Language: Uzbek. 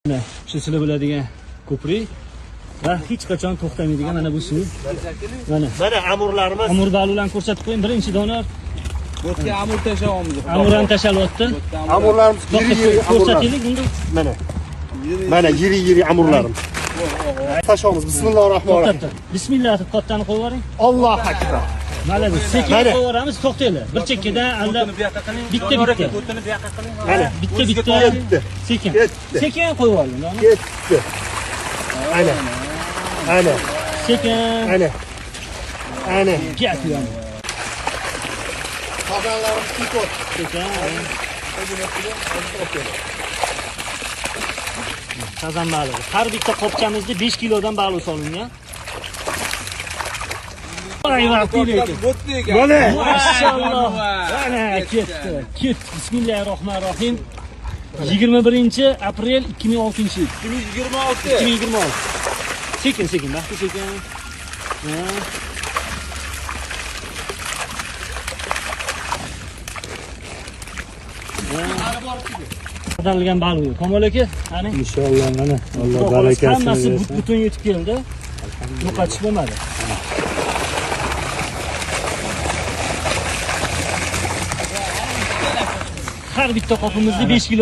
Shu sizlar biladigan ko'prik va hech qachon to'xtamaydigan mana bu suv. Mana amurlarimiz. amur balularni ko'rsatib qo'ying. Birinchi donor Bo'tga amur tashlayapmiz. amur ham tashalyapti. Amurlarimiz yiri Ko'rsatinglik bunda. Mana yiri amurlarimiz. Tashamiz. Bismillahirrohmanirrohim. Bismillah deb kattani qo'yib yuboring. Allohu akbar. Mana bu sekin qo'yamiz, to'xtanglar. Bir chekkadan alla bitta. Bo'tini bu yoqqa qiling. Mana Bitta. Sekin. Sekin qo'yib yuboring. Ketdi. Ana. Sekin. Ana. Ketdi. Qozonlarimiz tikot. Sekin. Qozon balig'i. Har bitta qopchamizda 5 kilodan baliq solingan. Mana. Maşallah. Ana ketdi. Bismillahirrohmanirrohim. 21-aprel 2006-yil. 2026. Sekin, baxti sekin. Qadalgan baliq. Kamol aka, qani? Inshaalloh mana Alloh barakasini Hammasi bersin. butun yetib keldi. Yo'qotish bo'lmadi. Har bitta qopimizda 5 kilo